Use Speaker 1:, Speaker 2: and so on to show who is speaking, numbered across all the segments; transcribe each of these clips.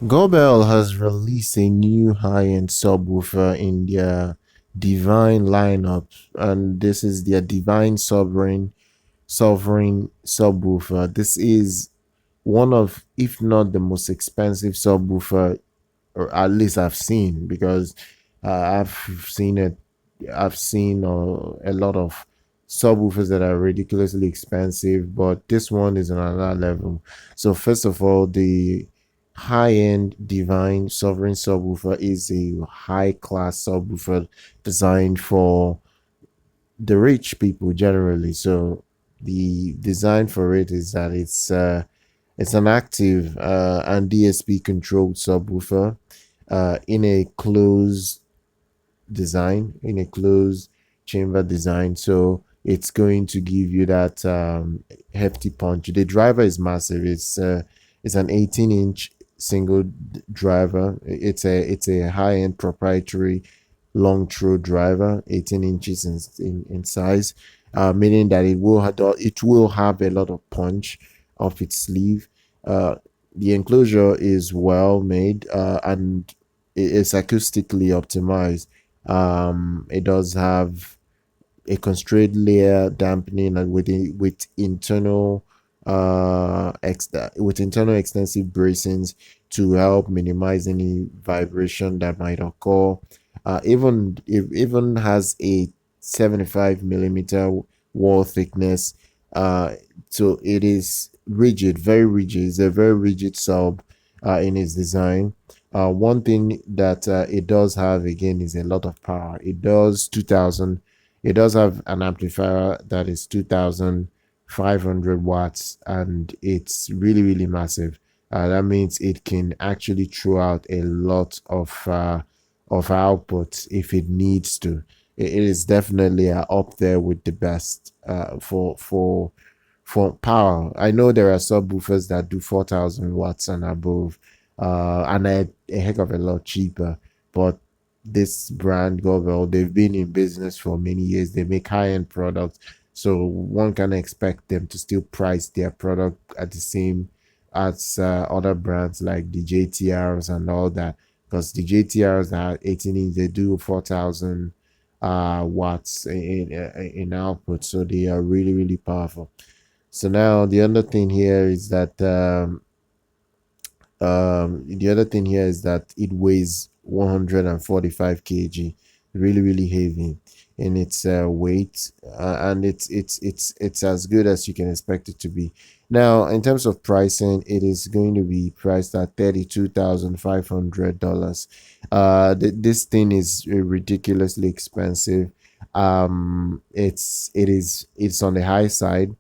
Speaker 1: Gobel has released a new high-end subwoofer in their Divine lineup, and this is their Divin Sovereign subwoofer. This is one of, if not the most expensive subwoofer, or at least I've seen, because I've seen it. I've seen a lot of subwoofers that are ridiculously expensive, but this one is on another level. So first of all, the high-end Divine Sovereign subwoofer is a high-class subwoofer designed for the rich people generally. So the design for it is that it's an active and DSP controlled subwoofer in a closed design, in a closed chamber design. So it's going to give you that hefty punch. The driver is massive. It's an 18-inch single driver. It's a high-end proprietary long throw driver, 18 inches in size, meaning that it will have a lot of punch off its sleeve. The enclosure is well made and it's acoustically optimized. It does have a constrained layer dampening and with internal extensive bracings to help minimize any vibration that might occur. It even has a 75 millimeter wall thickness. So it is rigid, very rigid. It's a very rigid sub in its design. One thing that it does have again is a lot of power. It does 2000. It does have an amplifier that is 2500 watts, and it's really massive. That means it can actually throw out a lot of output if it needs to. It is definitely up there with the best for power. I know there are subwoofers that do 4000 watts and above, and a heck of a lot cheaper. But this brand Gobel, they've been in business for many years. They make high-end products, so one can expect them to still price their product at the same as other brands like the JTRs and all that. Because the JTRs are 18 inch, they do 4000 watts in output, so they are really powerful. So now the other thing here is that it weighs 145 kg, really heavy in its weight, and it's as good as you can expect it to be. Now, in terms of pricing, it is going to be priced at $32,500. This thing is ridiculously expensive. It's on the high side.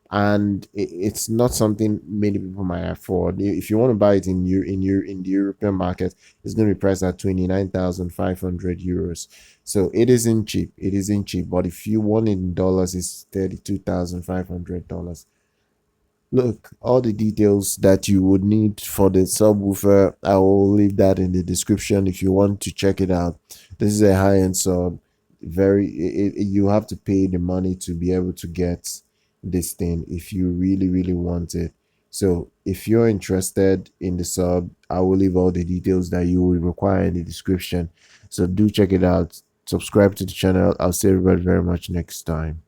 Speaker 1: And it's not something many people might afford. If you want to buy it in the European market, it's going to be priced at 29,500 euros. So it isn't cheap. It isn't cheap. But if you want it in dollars, it's $32,500. Look, all the details that you would need for the subwoofer, I will leave that in the description if you want to check it out. This is a high-end sub. You have to pay the money to be able to get this thing if you really want it. So if you're interested in the sub, I will leave all the details that you will require in the description. So do check it out. Subscribe to the channel. I'll see everybody very much next time.